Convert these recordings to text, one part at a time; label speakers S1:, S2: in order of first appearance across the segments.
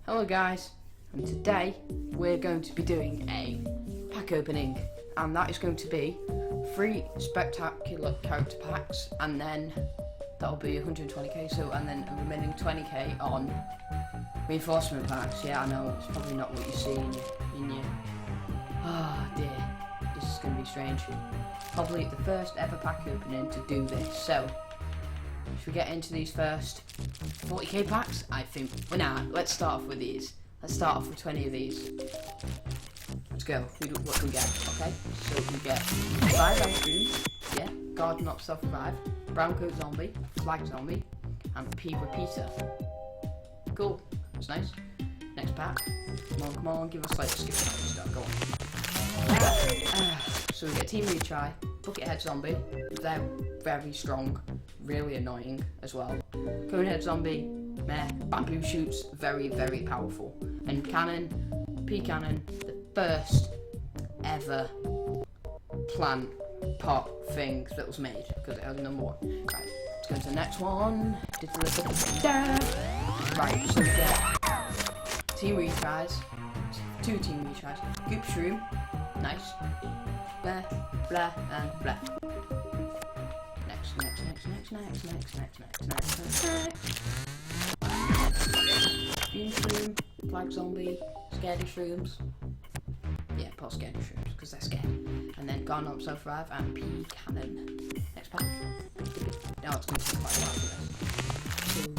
S1: Hello guys, and today we're going to be doing a pack opening, and that is going to be 3 spectacular character packs, and then that'll be 120k, and then a remaining 20k on reinforcement packs. Yeah, I know, it's probably not what you see in your oh dear, this is going to be strange. Probably the first ever pack opening to do this, so should we get into these first 40k packs? I think. Well, nah, let's start off with these. Let's start off with 20 of these. Let's go. What can we get? Okay, so we get 5 ice creams, yeah, Garden Up Self-Revive, Brown Coat Zombie, Flag Zombie, and P Repeater. Cool, that's nice. Next pack. Come on, give us like a skip start. Go on. So we get Team Retry, Buckethead Zombie. They're very strong, really annoying as well. Conehead Zombie, meh. Bamboo Shoots, very, very powerful. And Cannon, P Cannon, the first ever plant pot thing that was made, because it was number 1. Right, let's go to the next one. Right, so we get Team Retries, 2 Team Retries, Goop Shroom, nice. Blah, blah, and blah. Next. Fume Shroom, Flag Zombie, Scaredy Shrooms. Yeah, put Scaredy Shrooms, because they're scared. And then Garden Up Self-Revive and P Cannon. Next pack. Now it's going to be quite loud for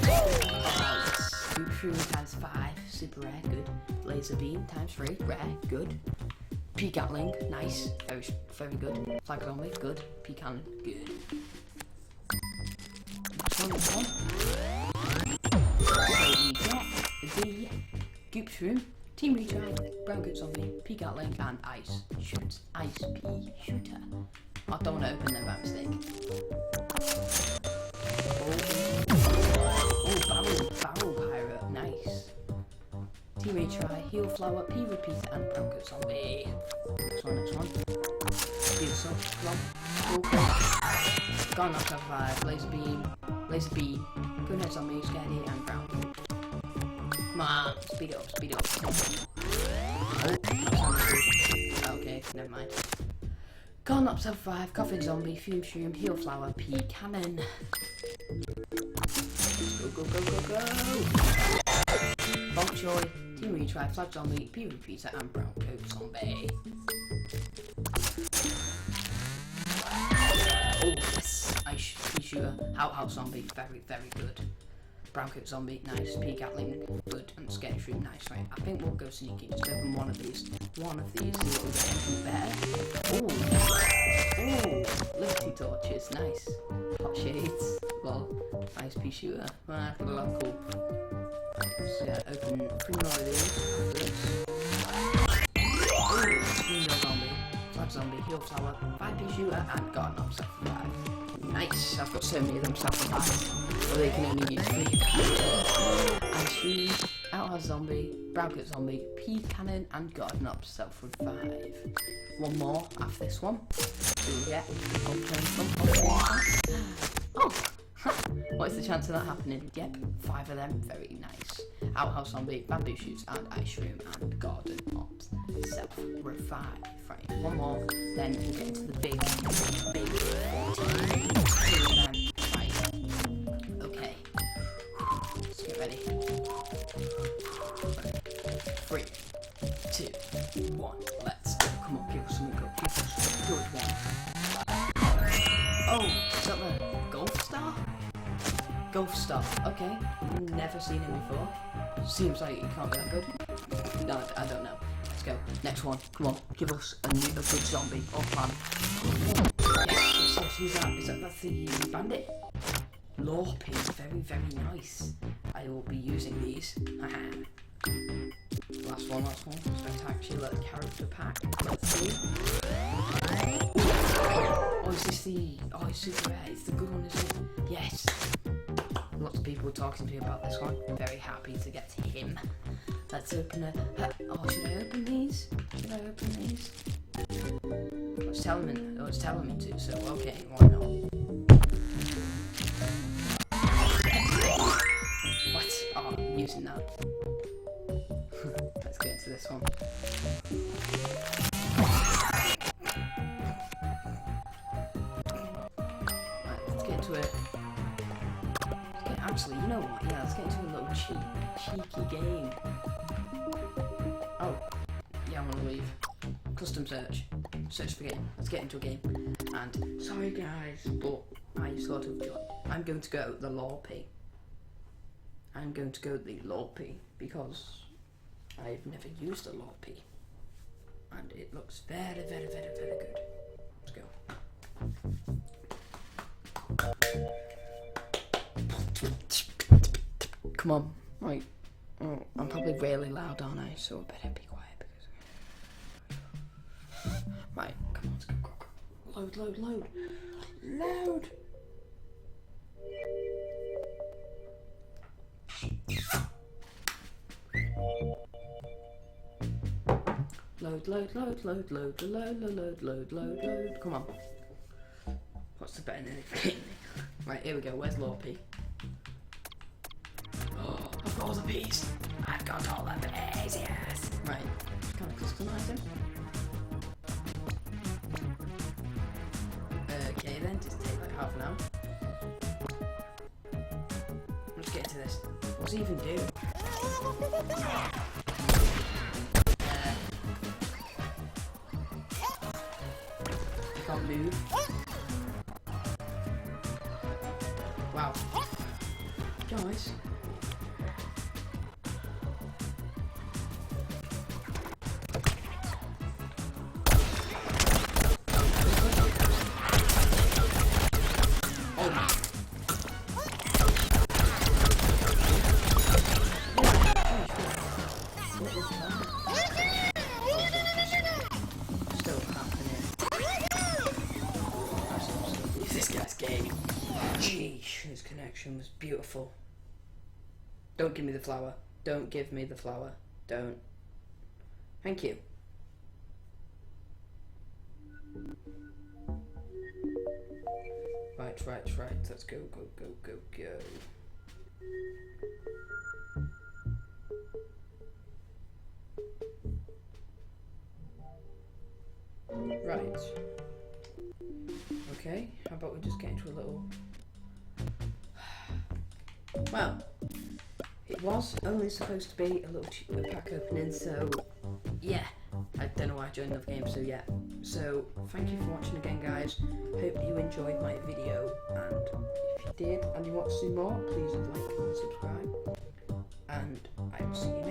S1: this. Goop Shroom times 5, super rare, good. Laser Beam times 3, rare, good. P Gatling, nice, very good. Flag Zombie, good. P Cannon, good. Next one. So we get the Goop Shroom, Team Retry, Brown Coat Zombie, P Gatling, and Ice P Shooter. I don't want to open them by mistake. Barrel Pirate, nice. Team Retry, Heal Flower, P Repeater, and Brown Coat Zombie. Next one. Beautiful. Come on. Garden Up Self-Revive, Laser Beam, Conehead Zombie, Scaredy, and Brown Coat. Come on, speed it up. Okay, never mind. Garden Up Self-Revive, Coffin Zombie, Fume Shroom, Heal Flower, P Cannon. Go. Bok Choy, Team Retry, Flag Zombie, P Repeater, and Brown Coat Zombie. Oh yes, Ice P Shooter, House Zombie, very, very good. Brown Coat Zombie, nice. P Gatling, good. And Scaredy Shroom, nice. Right, I think we'll go sneaky. Just open one of these. See what we get anything better. Ooh, Liberty Torches, nice. Hot Shades, well, Ice P Shooter, cool. So yeah, open 3 more of these. Ooh, Zombie, Flag Zombie, Heal Flower, 5P Shooter, and Garden Up Self-Revive. Nice, I've got so many of them Self-Revive. Well, they can only use 3. Ice Shroom, Outhouse Zombie, Brown Coat Zombie, P Cannon, and Garden Up Self-Revive. One more after this one. So we get oh! What is the chance of that happening? Yep, 5 of them, very nice. Outhouse Zombie, Bamboo Shoots, and Ice Shroom, and Garden Up Self-Revive. Right, one more, then we'll get into the big 14. Right, okay. Let's get ready. 3, 2, 1, let's go. Come on, give us something good. Give us a good one. Oh, is that the Golf Star? Golf Star, okay. Never seen him before. Seems like he can't be that good. No, I don't know. Let's go. Next one. Come on, give us a good zombie or plan. Yes, who's that? That's the bandit. Lorpin, very, very nice. I will be using these. Last one. Spectacular character pack. Let's see. Oh, is this the... Oh, it's super rare. It's the good one, isn't it? Yes. Lots of people were talking to me about this one. I'm very happy to get to him. Let's open it. Oh, should I open these? It's telling me to, so okay, why not? What? Oh, I'm using that. to this one. Right, let's get into it. Actually, you know what? Yeah, let's get into a little cheeky game. Oh, yeah, I want to leave. Custom search. Search for game. Let's get into a game. And sorry guys, but I sort of I'm going to go the lorpy. I'm going to go the lorpy because I've never used a lorpy. And it looks very, very, very, very good. Let's go. Come on. Right. Oh, I'm probably really loud, aren't I? So I better be quiet because... Right, come on, let's go, go, go. Load, load, load. Load! Load, load, load, load, load, load, load, load, load, load. Come on. What's the better than anything? Right, here we go. Where's Lorpy? Oh, I've got all the bees. I've got all the bees, yes. Right, can I customize him? Okay then, just take like half an hour. Let's get into this. What's he even do? Can't move. Wow. Guys. His connection was beautiful. Don't give me the flower. Don't give me the flower. Don't. Thank you. Right. Let's go, go, go, go, go. Right. Okay, how about we just get into a little... Well, it was only supposed to be a little pack opening, so yeah, I don't know why I joined the game, so yeah. So, thank you for watching again, guys. Hope you enjoyed my video, and if you did and you want to see more, please like and subscribe, and I will see you